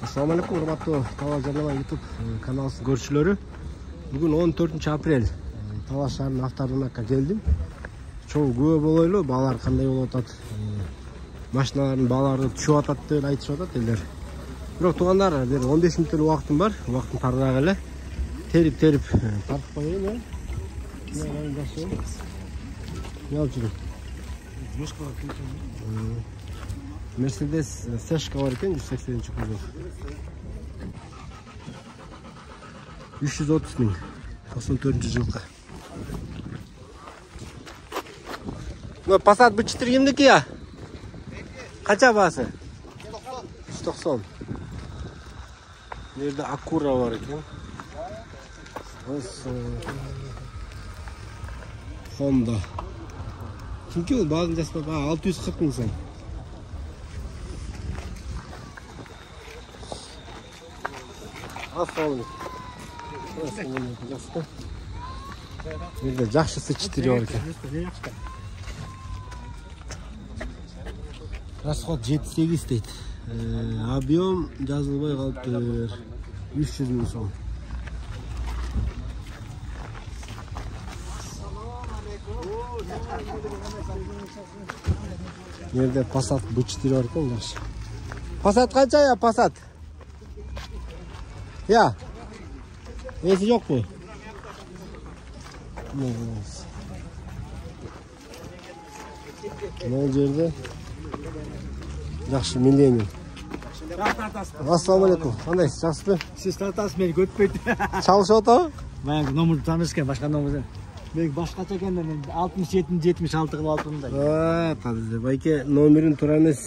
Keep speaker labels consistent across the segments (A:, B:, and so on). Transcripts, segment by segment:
A: Assalamu alaikum, урматтуу Талас Жарнама YouTube каналыбыздын көрүүчүлөрү. Бүгүн 14 апрель Талас шаарынын авторынокко келдим. Чоң күбө болойлу, баалар кандай болуп атат? Машиналардын баалары түшүп атат деп айтышып атат элдер. Бирок туугандар, бир 15 мүнөттүк убактым бар. Убактын тарыгак эле. Терип тартып коеюн, э? Не алып жүрөм? Mercedes Seshka var ekan 180 kuzov. 330 ming. 94-жылкы. Bu Passat B4 kimniki ya? Kaça bahası? 190. Nerede Acura var ekan? Honda. Çünkü o bazı jaspa 640 ming so'm. Asfaltın. Bir de жақшысы 4 var ekan. Расход 7-8 deydi. Объем жазылбай калыптыр. 300 ming so'm. Nerede Passat B4 var ekan, yaxşı. Passat qancha ya Passat? Ya. Neyse yok bu. Ne oldu? Yaxşı Millennium. Assalamu alaikum. Qandaysiz? Yaxshimi?
B: Siz tartasiz, meni ko'tmaydi.
A: Çalışıp o'tami?
B: Men nomerni tanishgan, boshqa nomerdan. Men boshqacha ekanda men 67-76 qilib oldim-da.
A: Ha, tabii. Bayke nomerin tur emas.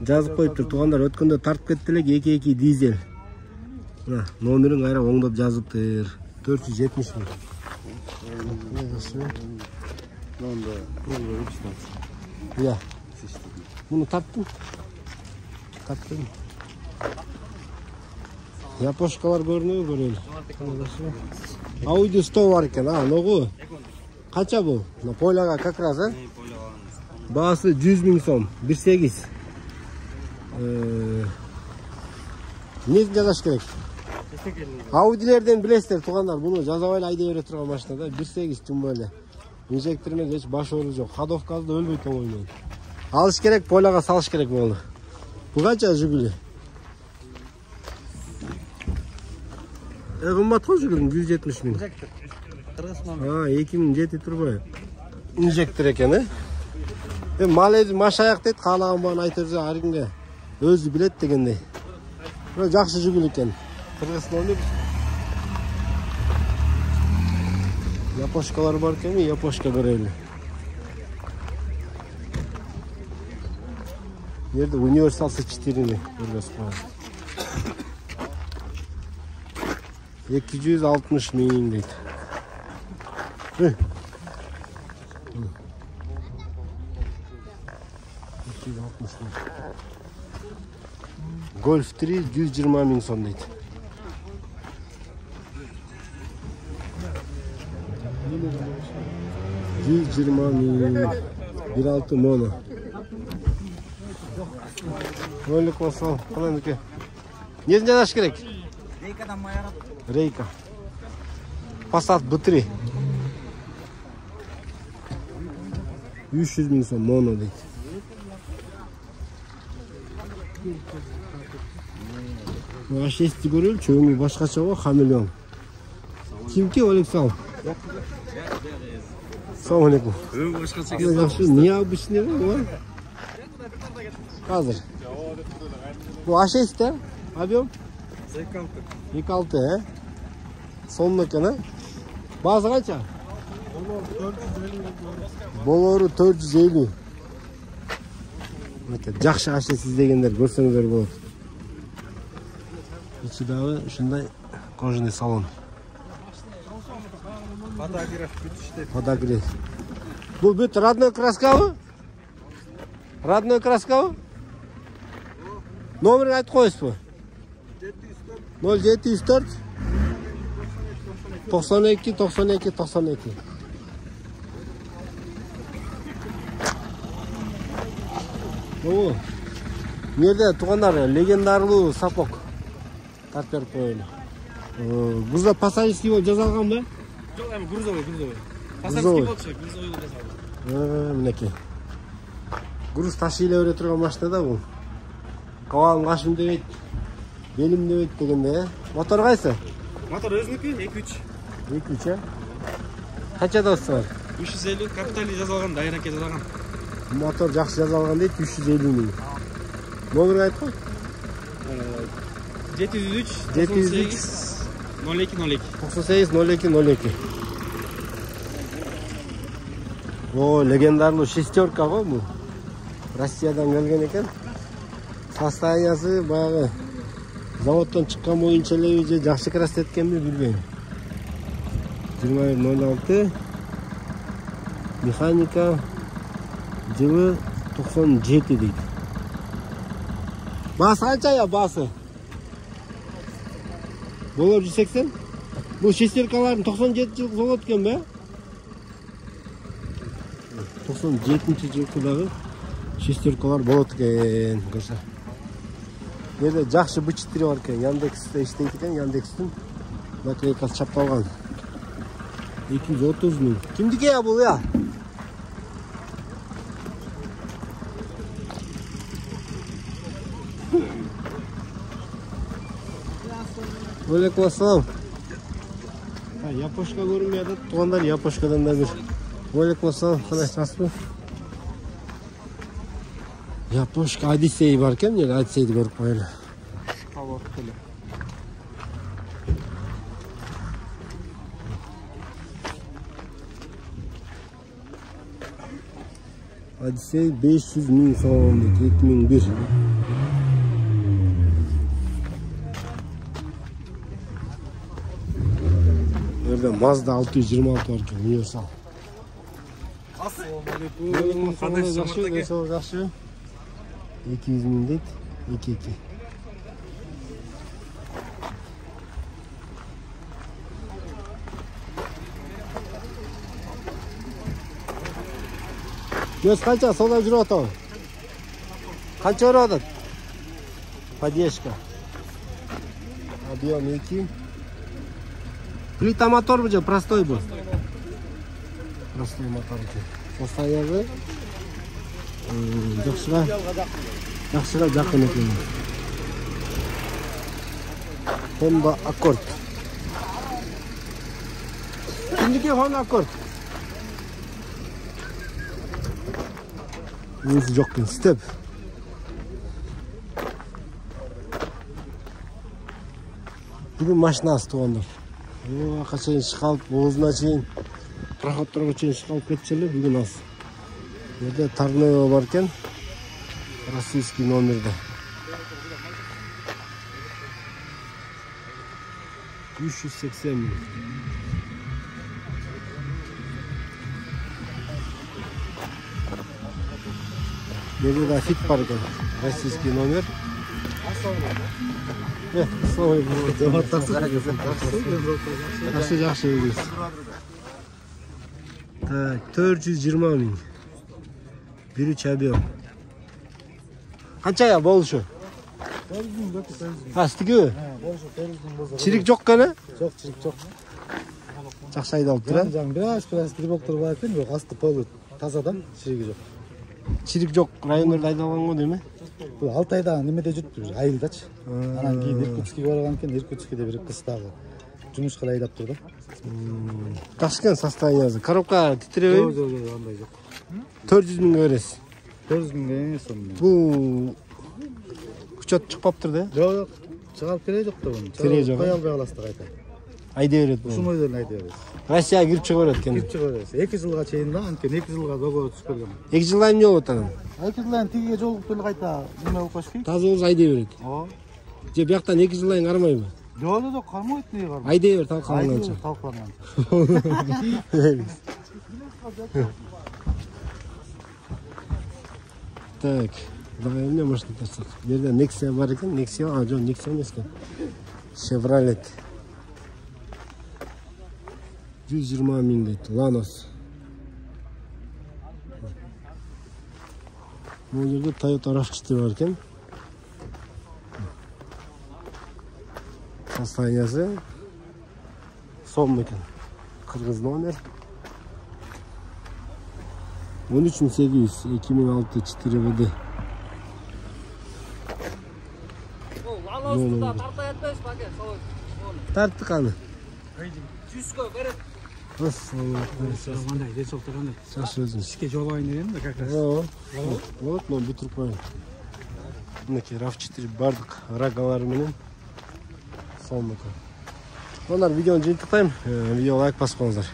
A: Жазып коюптур. Туугандар өткөндө тартып кетти элек 22 дизель. Мына номерин кайра оңдоп жазыптыр. 470 миң. Ya. Bunu tattım. Yapoşkalar görünüyor böyle. Audi 100 var iken ha, nogu. Kaça bu? Poylaga как раз, ha? Bağısı 100 ming so'm, 1.8. Ne jazaş gerek? Audi'lerden bilesizler tuğanlar, bunu жазабай айдай turgan maşinada 1.8 tüm böyle. İnjektörüne hiç baş oruç yok. Ходовкада ölmüyor oynuyor. Alış gerek, Poylaga salış gerek mi oldu? Bu kaça Jiguli? Kımbat o Jiguli 170 ming. Ha, 2007 turbo. Injektör eken, he? Malezi maş ayak deydi, kalağın bağını aytırca arınga. Özü bilet degende. Böyle жақсы Jiguli eken. Kırgızsın olmuyor. Yapoşkalar varken mi? Yapoşka görelim. Nerede? Universal S4'ini görüyorsunuz. 260 ming deydi. 260 ming. Golf 3 120 ming so'm deydi. $120 1.6 mono. Aleyküm assalam. Kalandık. Neden janaş gerek?
B: Reyka'dan mayarat.
A: Reyka. Passat B3. 300 ming so'm mono deydi. Bu A6'ni görüyor, çoğunluğu başkaça o, Hamilyon. Kimki Aleyküm. Assalamu alaikum. Niye обычный var? Hazır. Bu A6'te объем? 2.6 he. Sonuna kadar. Bazı kaça? Boloru 450. Жақсы A6 izleyenler görseniz болады. İçi dağı şunday kojный salon. Подогрев. Bu bir родной краска mı? Родной краска mı? Numarayı ayıp koyuyorsun mu? 0704 92 92 92. Oo. Bu yerде тугандар легендарлуу сапог тартып берип коелу. Груза пассажирский болуп жасалган ба?
C: Жок, эми грузовой. Пассажирский болчу, грузовой жасалган.
A: Мынакей. Груз ташый эле бере турган машина да бул. Кабагым кашым дебейт, белим дебейт дегенде, Мотор кайсы?
C: Мотор өзүнүкү 2.3.
A: 2.3, Канча досы бар?
C: 350 капитали жазалган, дайраке жазалган.
A: Мотор жакшы жазалган дейт, 350 миң. Номер айтып кой.
C: 703 02 02.
A: 98 02 02. О, легендарлуу шестерка го бул. Россиядан келген экен. Состояниясы баягы заводдон чыккан боюнча элеби же жакшы крас эткенби билбейм. 2106 механика жылы 97 дейт. Басы канча я басы? Болуп 180. Бул шестеркалардын 97 жылы завод экен бе? 97-жылкыдагы шестеркалар болот экен. Жерде жакшы бычыттыры бар экен. Яндексте иштейт экен, Яндекстин наклейкасы чапталган. 230 миң. Кимдики я бул я? Алейкум ассалам. Япошка көрүнбөй атат. Тугандар Япошкадан да бир. Алейкум ассалам. Кандайсызбы? Япошка Одиссей бар экен, Одиссейди көрүп коелу. Одиссей 500 миң сом, 2001. Yerden Mazda 626 var ki, universal.
C: Assalamualaikum.
A: Kandayсыз? Жақсы. 200 миң дейт, 2-2. Göz kança sola жүрүп атабы? Канча өрүп атат? Поддержка. Объем 2. Плита мотор бу же простой бу? Простой мотор. Состояние жакшыга жакын экен. Honda Accord. Kimdiki Honda Accord? Өзү жок экен, степ. Бүгүн машинасы тугандар. Качан чыгалып, оозуна чейин, проходторго чейин чыгалып кетчү эле бүгүн аз. Жерде Тарноева бар экен. Российский номерде. 380 миң. Жерде да фит бар экен. Российский номер. Жақсы өгіз. Так, 420 миң. 1-3 объем. Қанша я болушу? Стиги? Чирик жок кene?
B: Жок, чирик жок.
A: Жақсы айдалып тұр.
B: Біраз грибоктор бар екен, жоқ, асты полы тазадан, чириги жок.
A: Чирик жок райондорда айдалган го деме?
B: Бул Алтайда немеде жүрүптүр, айылдачы. Анан кийин Иркутскке барган экен, Иркутскеде бир кыз дагы жумушка айдап турду.
A: Жакшы экен состояниясы. Коробка титиребейби?
B: Жок, андай жок.
A: 400 миңге бересиз.
B: 400 миңге сом.
A: Бул учет чыкпаптыр да?
B: Жок, чыгарып кереги жок да буну.
A: Кереги жок.
B: Кой албай каласыз кайта.
A: Айдай берет бул.
B: Ушул мойдон айдай берет.
A: Россияга кирип чыга берет экен.
B: Кирип чыга берет. 2 жылга чейин да, анткени 2 жылга договор түшүп келген.
A: 2 жылдан эмне болот анан?
B: 2 жылдан тигиге жолугуп эле кайта неме болуп калышпайбы?
A: Таза болсо айдай берет.
B: Ооба.
A: Же бияктан 2 жылдан кармайбы?
B: Жок, кармайт эмнеге кармайт?
A: Айдай бер талкаланганча. Так, давай эмне машина тартсак. Бу жерде Nexia бар экен, Nexia, жок, Nexia эмес экен. Chevrolet. 120 миң дейт, Lanos. Бул жерде Toyota RAV4 бар экен. состояниясы сом екен. Кыргыз номер 13800 2006 4ВД. Тарттық қаны.
C: 100 кой берет.
A: Қандай,
C: денсаулықтар қандай?
A: Жақсы өзіңіз.
C: Іске жолайын дегенім де как раз.
A: Вот, мен бүтіріп қойын. Мінекей RAV4 бардық рагалары менен. Сол мүмкін. Ондар видеоны жиынтықтайым. Видео лайк басып қойыңыздар.